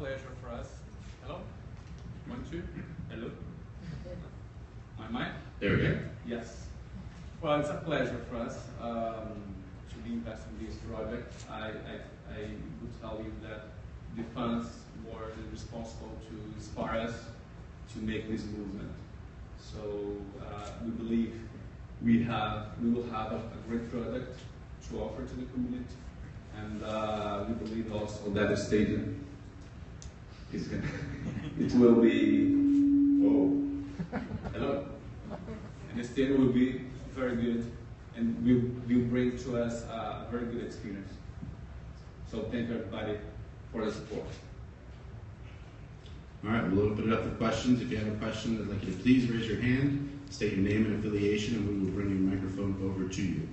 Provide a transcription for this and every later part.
pleasure for us. Hello? 1, 2. Hello? My mic? There we go. Yes. Well, it's a pleasure for us to be investing in this project. I would tell you that the funds were responsible to inspire us to make this movement. So we believe we will have a great product to offer to the community, and we believe also that the stadium is going it will be hello, and the stadium will be very good, and will bring to us a very good experience. So thank everybody for the support. All right, we'll open it up for questions. If you have a question, I'd like you to please raise your hand, state your name and affiliation, and we will bring your microphone over to you.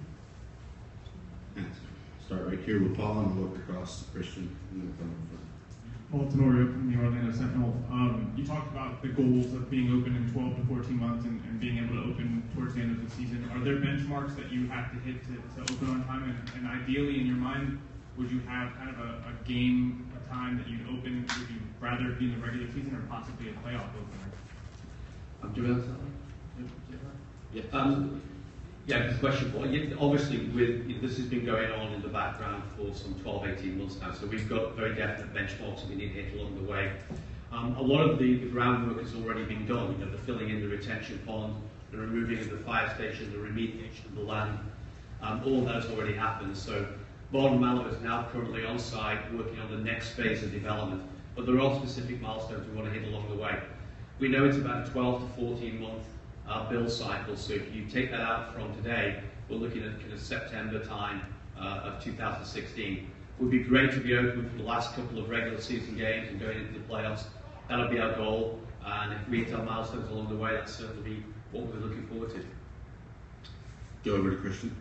Start right here with Paul, and we'll look across to Christian, and then come over. Paul Tenorio from the Orlando Sentinel. You talked about the goals of being open in 12 to 14 months and being able to open towards the end of the season. Are there benchmarks that you have to hit to open on time? And ideally, in your mind, would you have kind of a game, a time that you'd open? Would you rather be in the regular season or possibly a playoff opener? Do you want to Yeah, good question, Paul. Obviously, this has been going on in the background for some 12, 18 months now, so we've got very definite benchmarks that we need to hit along the way. A lot of the groundwork has already been done, the filling in the retention pond, the removing of the fire station, the remediation of the land, all of that has already happened. So Borden Mallow is now currently on site working on the next phase of development, but there are specific milestones we want to hit along the way. We know it's about a 12 to 14 month build cycle, so if you take that out from today, we're looking at kind of September time of 2016. It would be great to be open for the last couple of regular season games and going into the playoffs. That'll be our goal, and if we hit our milestones along the way, that's certainly what we're looking forward to. Go over to Christian.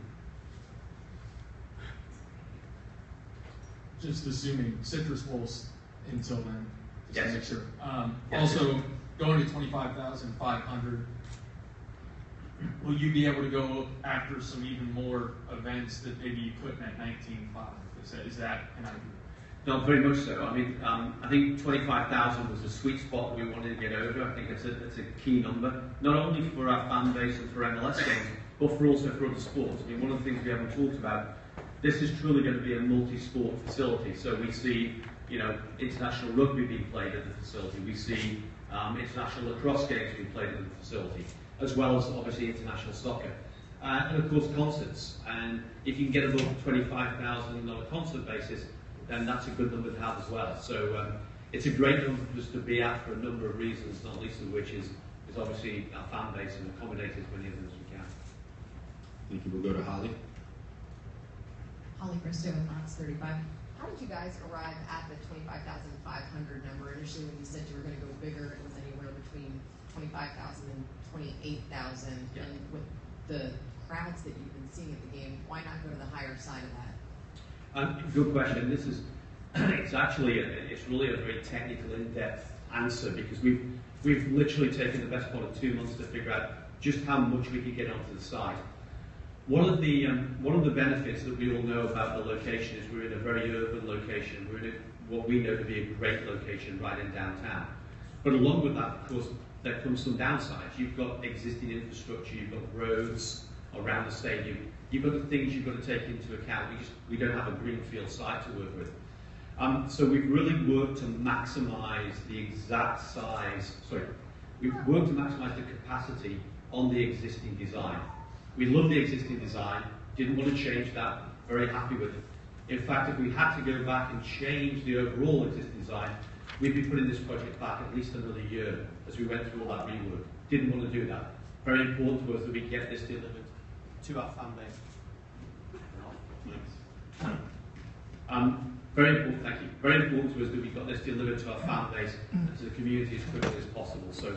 Just assuming citrus wolves until then. Just Yes. to make sure. Yes. Also, going to 25,500. Will you be able to go after some even more events that maybe you couldn't at 19.5? Is that an idea? No, very much so. I mean, I think 25,000 was the sweet spot we wanted to get over. I think it's a key number, not only for our fan base and for MLS games, but also for other sports. I mean, one of the things we haven't talked about, this is truly going to be a multi-sport facility. So we see, international rugby being played at the facility. We see international lacrosse games being played at the facility, as well as obviously international soccer. And of course concerts. And if you can get above 25,000 on a concert basis, then that's a good number to have as well. So it's a great number for us to be at for a number of reasons, not least of which is obviously our fan base and accommodate as many of them as we can. Thank you. We'll go to Holly. Holly Bristow with Fox 35. How did you guys arrive at the 25,500 number? Initially, when you said you were going to go bigger, it was anywhere between 25,000 and 28,000. Yeah. And with the crowds that you've been seeing at the game, why not go to the higher side of that? Good question. This is it's really a very technical, in-depth answer, because we've literally taken the best part of 2 months to figure out just how much we could get onto the site. One of the benefits that we all know about the location is we're in a very urban location. We're in what we know to be a great location right in downtown. But along with that, of course, there comes some downsides. You've got existing infrastructure, you've got roads around the stadium, you've got the things you've got to take into account. We don't have a greenfield site to work with. So we've really worked to maximize the exact size, we've worked to maximize the capacity on the existing design. We love the existing design, didn't want to change that, very happy with it. In fact, if we had to go back and change the overall existing design, we'd be putting this project back at least another year as we went through all that rework. Didn't want to do that. Very important to us that we get this delivered to our fan base. Very important, thank you. Very important to us that we got this delivered to our fan base and to the community as quickly as possible. So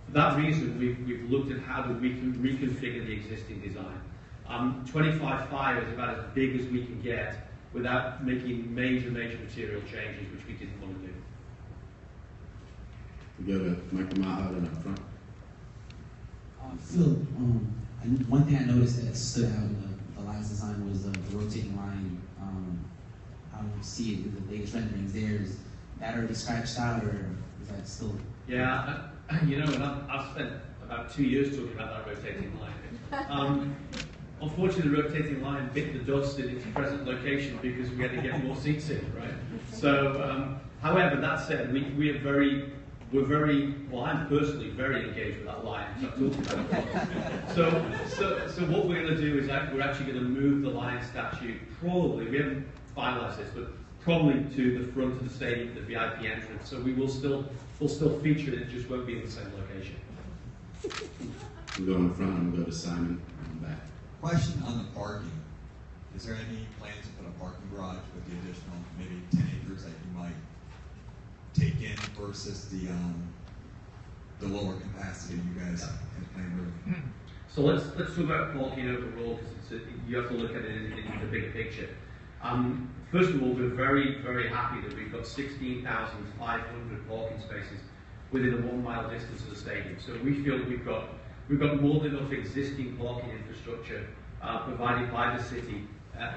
for that reason, we've looked at how we can reconfigure the existing design. 25.5 is about as big as we can get without making major material changes, which we didn't want to do. We go to Michael Mahad up front. Phil, one thing I noticed that stood out in the last design was the rotating line. I don't see it in the latest renderings. There's that already scratched out, or is that still? Yeah, you know, and I've spent about 2 years talking about that rotating line. Unfortunately, the rotating line bit the dust in its present location because we had to get more seats in, right? So, however, that said, we're very, well, I'm personally very engaged with that line, so I've talked about it a lot. So what we're going to do is we're actually going to move the lion statue, probably, we haven't finalised this, but probably to the front of the stadium, the VIP entrance. So we'll still feature it, it just won't be in the same location. We'll go in front and we'll go to Simon in the back. Question on the parking. Is there any plans to put a parking garage with the additional maybe 10 acres that you might take in versus the lower capacity you guys have planned earlier? So let's talk about parking overall, because you have to look at it in the bigger picture. First of all, we're very, very happy that we've got 16,500 parking spaces within a 1 mile distance of the stadium. So we feel that we've got more than enough existing parking infrastructure provided by the city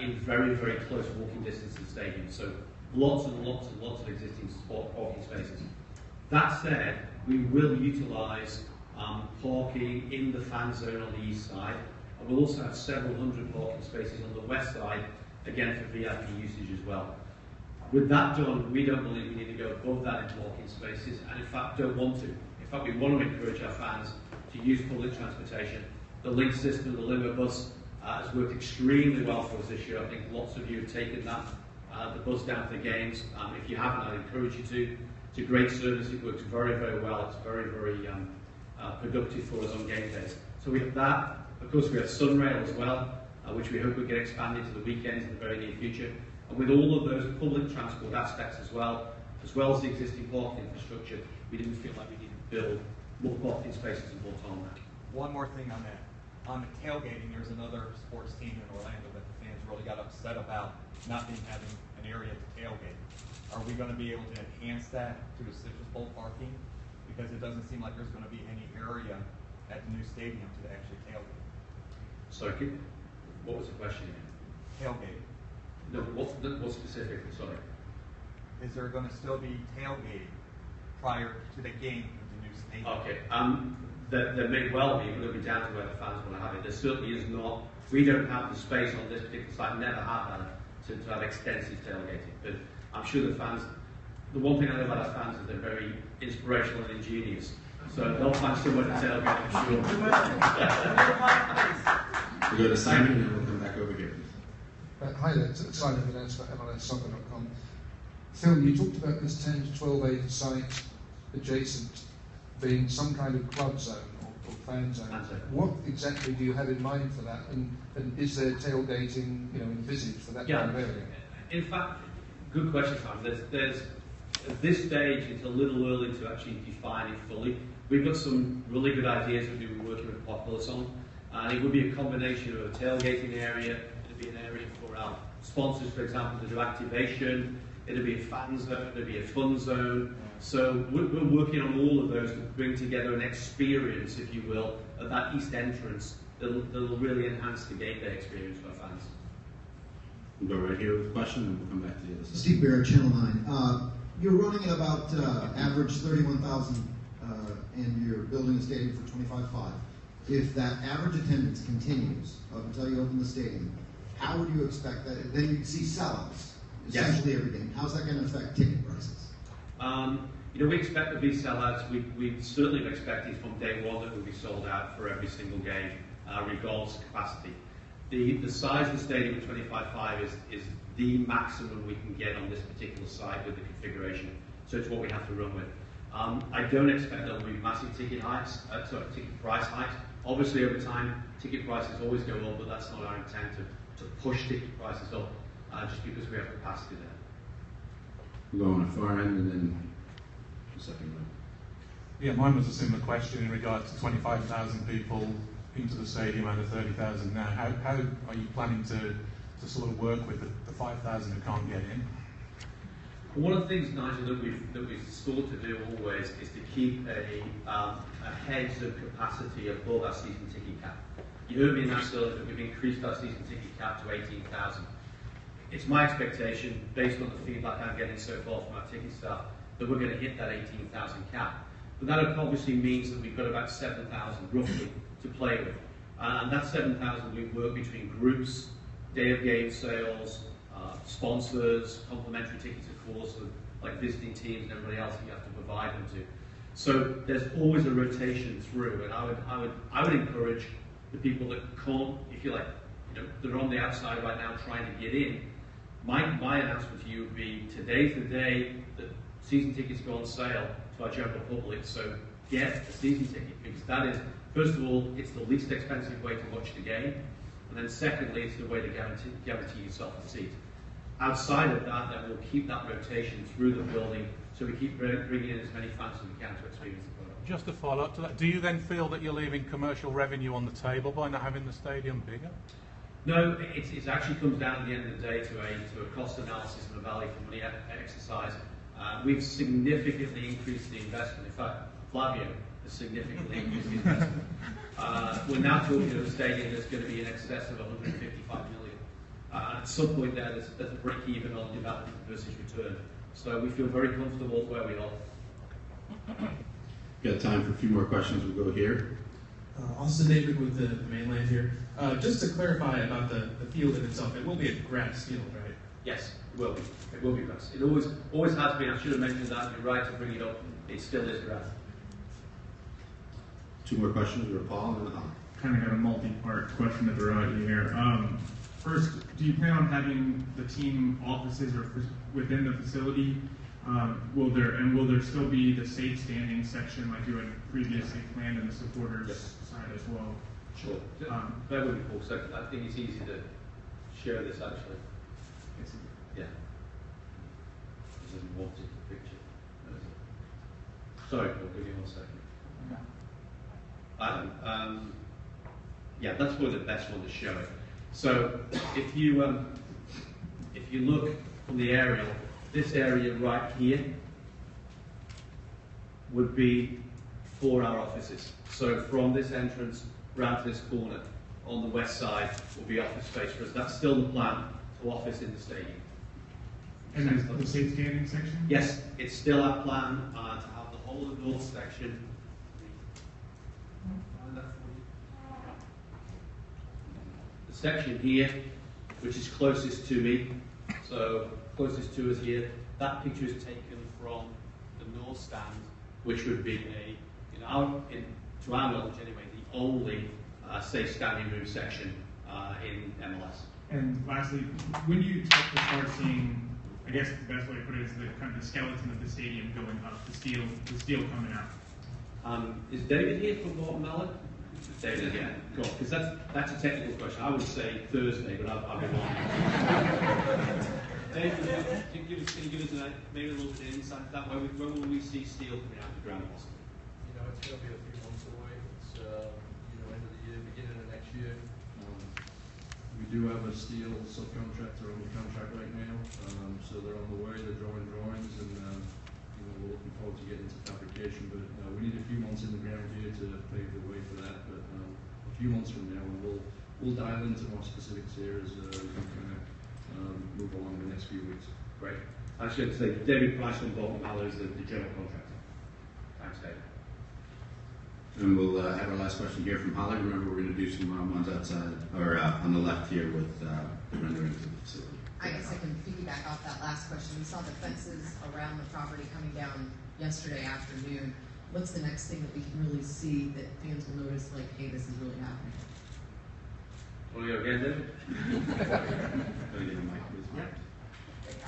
in very, very close walking distance to the stadium. So lots and lots and lots of existing parking spaces. That said, we will utilise parking in the fan zone on the east side, and we'll also have several hundred parking spaces on the west side, again for VIP usage as well. With that done, we don't believe we need to go above that in parking spaces, and in fact don't want to. In fact, we want to encourage our fans to use public transportation. The link system, the limo bus, has worked extremely well for us this year. I think lots of you have taken that, the bus down to the games. If you haven't, I'd encourage you to. It's a great service, it works very, very well. It's very, very productive for us on game days. So we have that. Of course, we have Sunrail as well, which we hope will get expanded to the weekends in the very near future. And with all of those public transport aspects as well as the existing parking infrastructure, we didn't feel like we needed to build more parking spaces and more tarmac. One more thing on that. On the tailgating, there's another sports team in Orlando that the fans really got upset about not having an area to tailgate. Are we going to be able to enhance that to the Citrus Bowl parking? Because it doesn't seem like there's going to be any area at the new stadium to actually tailgate. Sorry, what was the question again? Tailgating. No, what specifically, sorry? Is there going to still be tailgating prior to the game of the new stadium? Okay, there may well be, but it'll be down to where the fans want to have it. There certainly is not, we don't have the space on this particular site, never have had, to have extensive tailgating. But I'm sure the fans, the one thing I know about our fans is they're very inspirational and ingenious. So they'll find somewhere to tailgate, I'm sure. We'll go to Simon and then we'll come back over here. Hi there, it's Simon Vanessa for MLSsoccer.com. Phil, you talked about this 10 to 12 acre site adjacent being some kind of club zone or fan zone. What exactly do you have in mind for that? And is there tailgating, envisaged for that kind of area? In fact, good question, Simon. There's at this stage, it's a little early to actually define it fully. We've got some really good ideas that we've been working with Populous on, and it would be a combination of a tailgating area. It'd be an area for our sponsors, for example, to do activation. It'll be a fan zone, it'll be a fun zone. So we're working on all of those to bring together an experience, if you will, at that east entrance that'll really enhance the game day experience for our fans. We'll go right here with a question and we'll come back to the other side. Steve Barrett, Channel 9. You're running at about average 31,000 and you're building a stadium for 25.5. If that average attendance continues up until you open the stadium, how would you expect that? Then you'd see sellouts, essentially every game. How's that going to affect ticket prices? We expect to be sellouts. We certainly have expected from day one that we'll be sold out for every single game, regardless of capacity. The size of the stadium at 25.5 is the maximum we can get on this particular site with the configuration. So it's what we have to run with. I don't expect there will be massive ticket price hikes. Obviously, over time, ticket prices always go up, but that's not our intent to push ticket prices up just because we have capacity there. We'll go on the far end and then the second row. Yeah, mine was a similar question in regard to 25,000 people into the stadium and the 30,000 now. How are you planning to sort of work with the 5,000 who can't get in? One of the things, Nigel, that we've sought to do always is to keep a heads of capacity above our season ticket cap. You heard me announce earlier that we've increased our season ticket cap to 18,000. it's my expectation, based on the feedback I'm getting so far from our ticket staff, that we're going to hit that 18,000 cap. But that obviously means that we've got about 7,000 roughly to play with. And that 7,000 we work between groups, day of game sales, sponsors, complimentary tickets, of course, with, like visiting teams and everybody else that you have to provide them to. So there's always a rotation through, and I would encourage the people that can't, if you like, they're on the outside right now trying to get in. My announcement to you would be today's the day that season tickets go on sale to our general public. So get a season ticket, because that is, first of all, it's the least expensive way to watch the game, and then secondly, it's the way to guarantee yourself a seat. Outside of that, then we'll keep that rotation through the building, so we keep bringing in as many fans as we can to experience the product. Just to follow up to that, do you then feel that you're leaving commercial revenue on the table by not having the stadium bigger? No, it actually comes down at the end of the day to a cost analysis and a value for money exercise. We've significantly increased the investment. In fact, Flavio has significantly increased the investment. We're now talking of a stadium that's going to be in excess of 155 million. At some point there's a break even on development versus return. So we feel very comfortable where we are. Got time for a few more questions. We'll go here. Austin David with the mainland here. Just to clarify about the field in itself, it will be a grass field, right? Yes, it will be. It will be grass. It always has been. I should have mentioned that. You're right to bring it up. It still is grass. Two more questions. We're Paul and then Holly. Kind of got a multi-part question to throw at you here. First, do you plan on having the team offices or within the facility? Will there still be the safe standing section like you had previously planned in the supporters side as well? Sure. That would be cool. So I think it's easy to share this actually. Yeah. There's a wanted picture. Sorry, Paul, give me 1 second. Yeah, that's probably the best one to show it. So if you look from the aerial, this area right here would be for our offices. So from this entrance round to this corner on the west side will be office space for us. That's still the plan to office in the stadium. And is the safe standing section? Yes, it's still our plan to have the whole of the north section. The section here, which is closest to me, so closest to us here, that picture is taken from the north stand, which would be to our knowledge anyway, the only safe standing room section in MLS. And lastly, when do you expect to start seeing, I guess the best way to put it is the kind of the skeleton of the stadium going up, the steel coming out? Is David here from Guatemala? David, yeah, cool. Because that's a technical question. I would say Thursday, but I'll be wrong. David, can you give us maybe a little bit of insight to that? When will we see steel coming out of the ground? It's going to be a few months away. It's end of the year, beginning of next year. We do have a steel subcontractor on the contract right now, so they're on the way. They're drawing drawings, and we're looking forward to getting into fabrication. But we need a few months in the ground here to pave the way for that. But a few months from now, we'll dial into more specifics here as we can kind of move along the next few weeks. Great. I was going to say David Price from Guatemala is the general contractor. Thanks, David. And we'll have our last question here from Holly. Remember, we're going to do some ones outside, or on the left here with the renderings of the facility. I guess I can piggyback off that last question. We saw the fences around the property coming down yesterday afternoon. What's the next thing that we can really see that fans will notice, like, hey, this is really happening? Want to go again, David? Going to get a mic, please.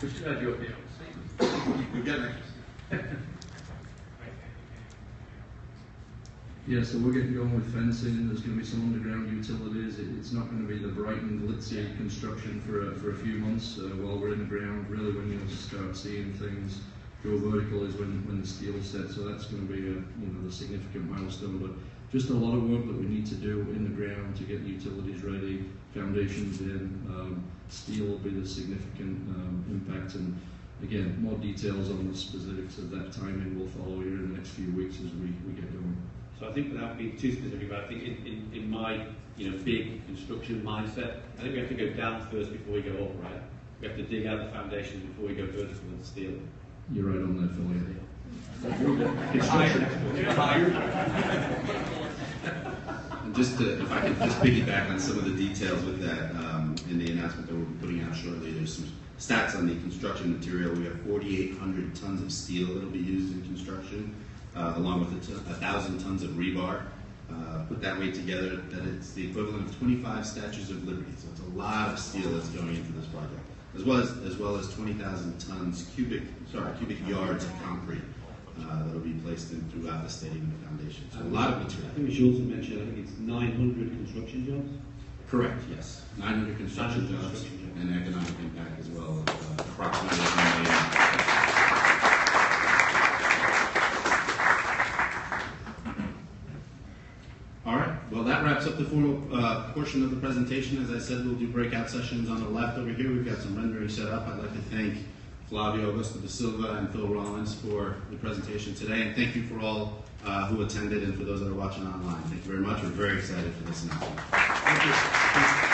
We should have you up here. We've got an Yeah, so we're getting going with fencing. There's going to be some underground utilities. It's not going to be the bright and glitzy construction for a few months while we're in the ground. Really, when you'll start seeing things go vertical is when the steel's set. So that's going to be the significant milestone. But just a lot of work that we need to do in the ground to get the utilities ready, foundations in. Steel will be the significant impact, and again, more details on the specifics of that timing will follow here in the next few weeks as we get going. So I think without being too specific, but I think in my big construction mindset, I think we have to go down first before we go up, right? we have to dig out the foundations before we go vertical with steel. You're right on that, Phil. Construction expert. And just to, if I could just piggyback on some of the details with that, in the announcement that we'll be putting out shortly, there's some stats on the construction material. We have 4,800 tons of steel that will be used in construction, along with 1,000 tons of rebar. Put that weight together, that it's the equivalent of 25 Statues of Liberty. So it's a lot of steel that's going into this project, as well as 20,000 tons cubic yards of concrete that will be placed in throughout the stadium and the foundation. So a lot of material. I think we should also mention, I think it's 900 construction jobs. Correct, yes. 900 construction jobs and economic impact as well of approximately $1 million. All right, well that wraps up the formal portion of the presentation. As I said, we'll do breakout sessions on the left over here. We've got some rendering set up. I'd like to thank Flavio Augusto da Silva and Phil Rollins for the presentation today, and thank you for all who attended and for those that are watching online. Thank you very much. We're very excited for this announcement. Thank you.